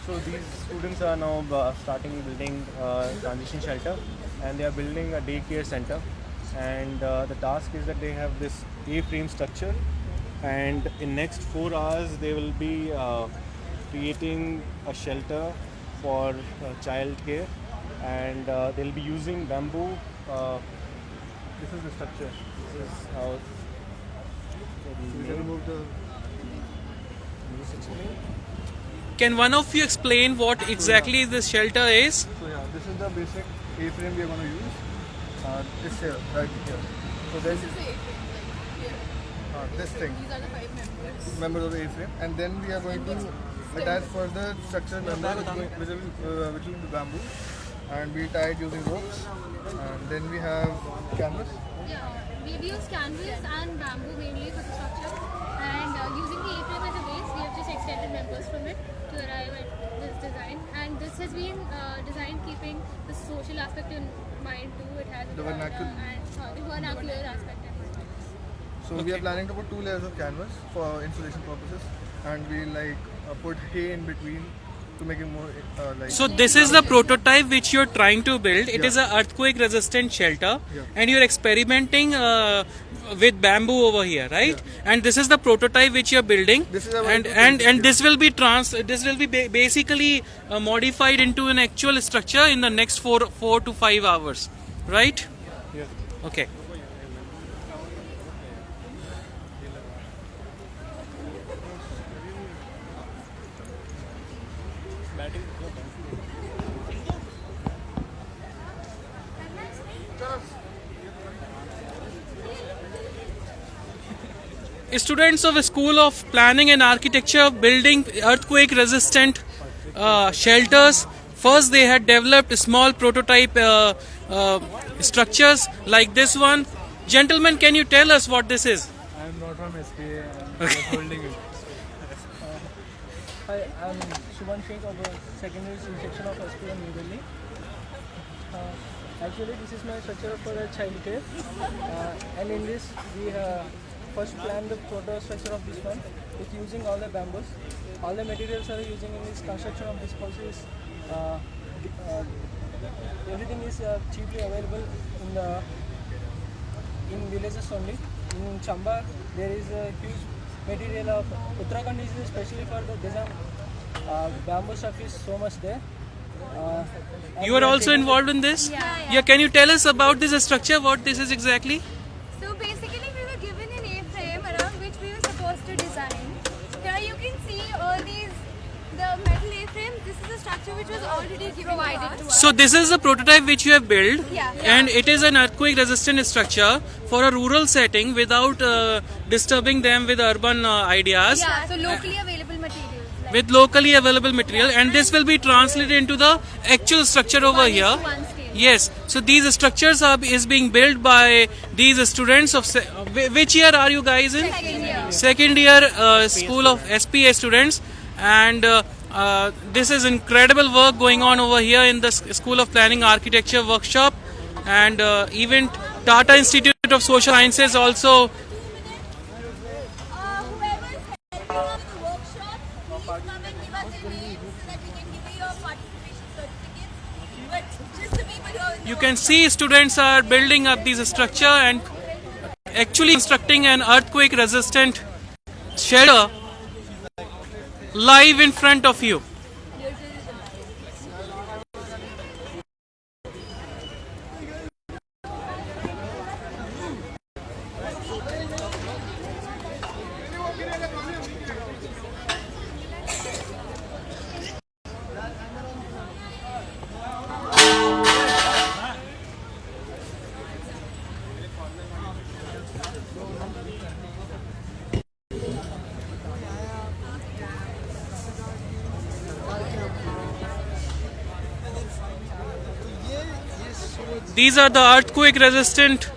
So these students are now starting building transition shelter, and they are building a daycare center. And the task is that they have this A-frame structure, and in next 4 hours they will be creating a shelter for child care, and they'll be using bamboo. This is the structure. This is how. We can remove the. Just explain. Can one of you explain what exactly this shelter is? So yeah, this is the basic A-frame we are going to use. This here, right here. So then this thing. These are the 5 members. Members of the A-frame, and then we are going to attach further structure member which will be bamboo, and we tie it using ropes, and then we have canvas. Yeah, we've used canvas and bamboo mainly for the structure, and using the A-frame as a base, we have just extended members from it to arrive at this design. And this has been designed keeping the social aspect in mind too. It has The vernacular. and the vernacular aspect in mind. So we are planning to put 2 layers of canvas for insulation purposes, and we put hay in between to make it more So this is the prototype which you're trying to build. It is an earthquake resistant shelter, and you're experimenting with bamboo over here, right? And this is the prototype which you're building. This is our and this will be basically modified into an actual structure in the next 4 to 5 hours, right? Yes. Okay. Students of a School of Planning and Architecture building earthquake resistant shelters. First they had developed small prototype structures like this one. Gentlemen, can you tell us what this is? I am not from SPA, and holding it. Hi, I'm Shubhan Sheikh of the secondary section of SPA New Delhi. Actually, this is my structure for the child care, and in this we first planned the proto structure of this one with using all the bamboos. All the materials are using in this construction of this house is everything is cheaply available in villages only. In Chamba, there is a huge material of Uttarakhand is especially for the design. Bamboo stuff is so much there. You are also involved in this? Yeah. Can you tell us about this structure? What this is exactly? So basically we were given an A-frame around which we were supposed to design. Here you can see all the metal A-frame. This is a structure which was already provided to us. So this is the prototype which you have built, Yeah. and it is an earthquake resistant structure for a rural setting without disturbing them with urban ideas. Yeah, so locally available materials. With locally available material, and this will be translated into the actual structure over here. 1:1 scale. Yes, so these structures is being built by these students of which year are you guys in? Second year School of SPA students, and this is incredible work going on over here in the School of Planning Architecture workshop, and even Tata Institute of Social Sciences also. Whoever is helping us with the workshop, please come and give us your names so that we can give you your participation certificates. But just the people who are in You can see students are building up this structure and actually constructing an earthquake resistant shelter live in front of you. These are the earthquake resistant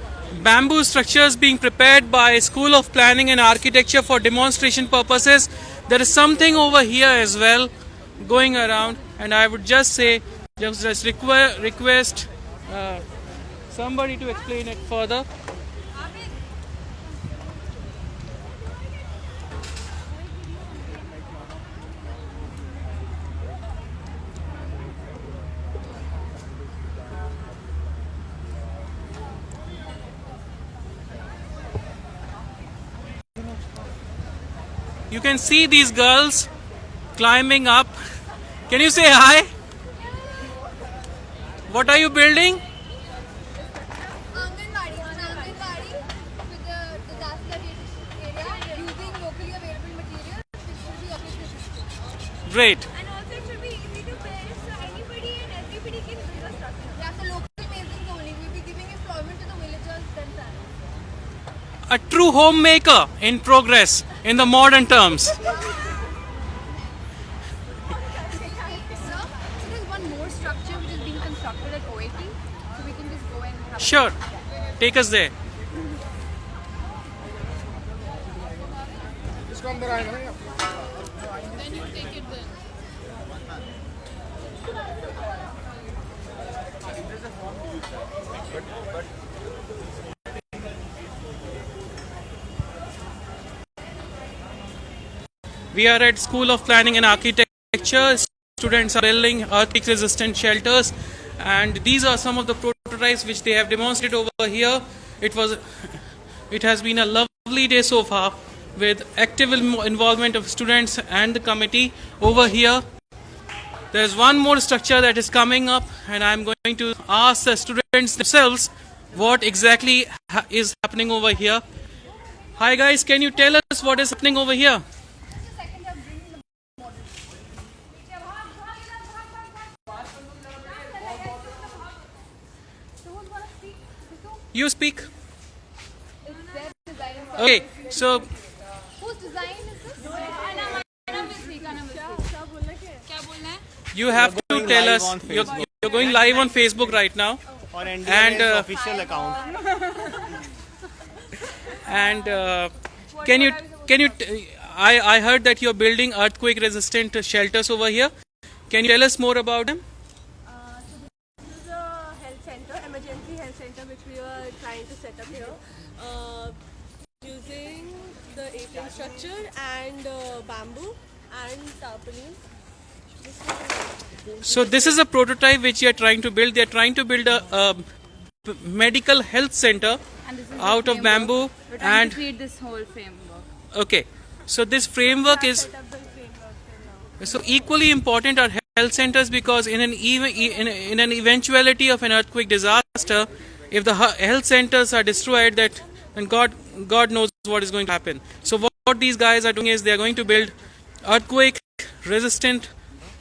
bamboo structures being prepared by School of Planning and Architecture for demonstration purposes. There is something over here as well going around, and I would just say, just request somebody to explain it further. You can see these girls climbing up. Can you say hi? What are you building? Anganwadi with the disaster area using locally available materials which will be applied. Great. And also it should be easy to build so anybody and everybody can build a structure. Yeah, so local masons only. We'll be giving employment to the villagers themselves. A true homemaker in progress in the modern terms. So there's one more structure which is being constructed at OAT. So we can just go and have Sure. Take us there. Then you take it there. We are at School of Planning and Architecture. Students are building earthquake resistant shelters, and these are some of the prototypes which they have demonstrated over here. It has been a lovely day so far with active involvement of students and the committee over here. There's one more structure that is coming up, and I'm going to ask the students themselves what exactly is happening over here. Hi guys, can you tell us what is happening over here? You speak. It's their design. Okay, so Whose design is this? क्या बोलना है? you have to going tell live us. on You're going live on Facebook right now, On NDMA's And, official account. and can you? I heard that you're building earthquake resistant shelters over here. Can you tell us more about them? This is a health center, emergency health center, which we were trying to set up here, using the A-frame structure and bamboo and tarpaulin. So this is a prototype which you are trying to build. They are trying to build a medical health center And this is out the of bamboo. We're trying And to create this whole framework. okay, so this framework is so equally important are health centers, because in an eventuality of an earthquake disaster, if the health centers are destroyed, then God knows what is going to happen. So what these guys are doing is they are going to build earthquake resistant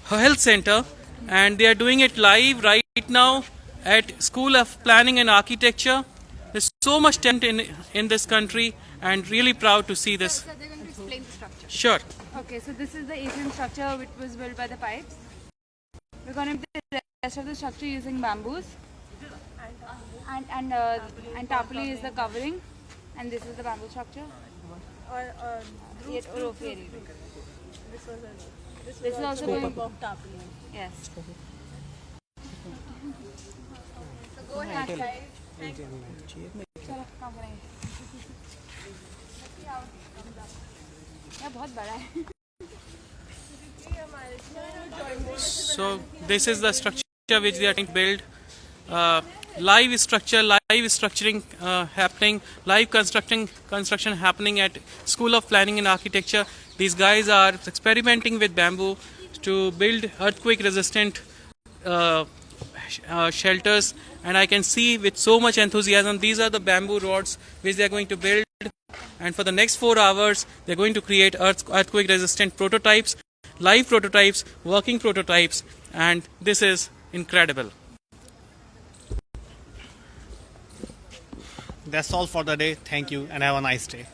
health center, and they are doing it live right now at School of Planning and Architecture. There's so much talent in this country, and really proud to see this. So they're going to explain the structure. Sure. Okay, so this is the A-frame structure which was built by the pipes. We're going to build the rest of the structure using bamboos. And tarpaulin is the covering. And this is the bamboo structure. This is also going of tarpaulin. Yes. So go ahead, guys. चलो काम करेंगे. ये बहुत बड़ा है. So this is the structure which they are trying to build. Live structuring happening, live construction happening at School of Planning and Architecture. These guys are experimenting with bamboo to build earthquake resistant shelters, and I can see with so much enthusiasm these are the bamboo rods which they are going to build, and for the next 4 hours they are going to create earthquake resistant prototypes, live prototypes, working prototypes, and this is incredible. That's all for the day. Thank you and have a nice day.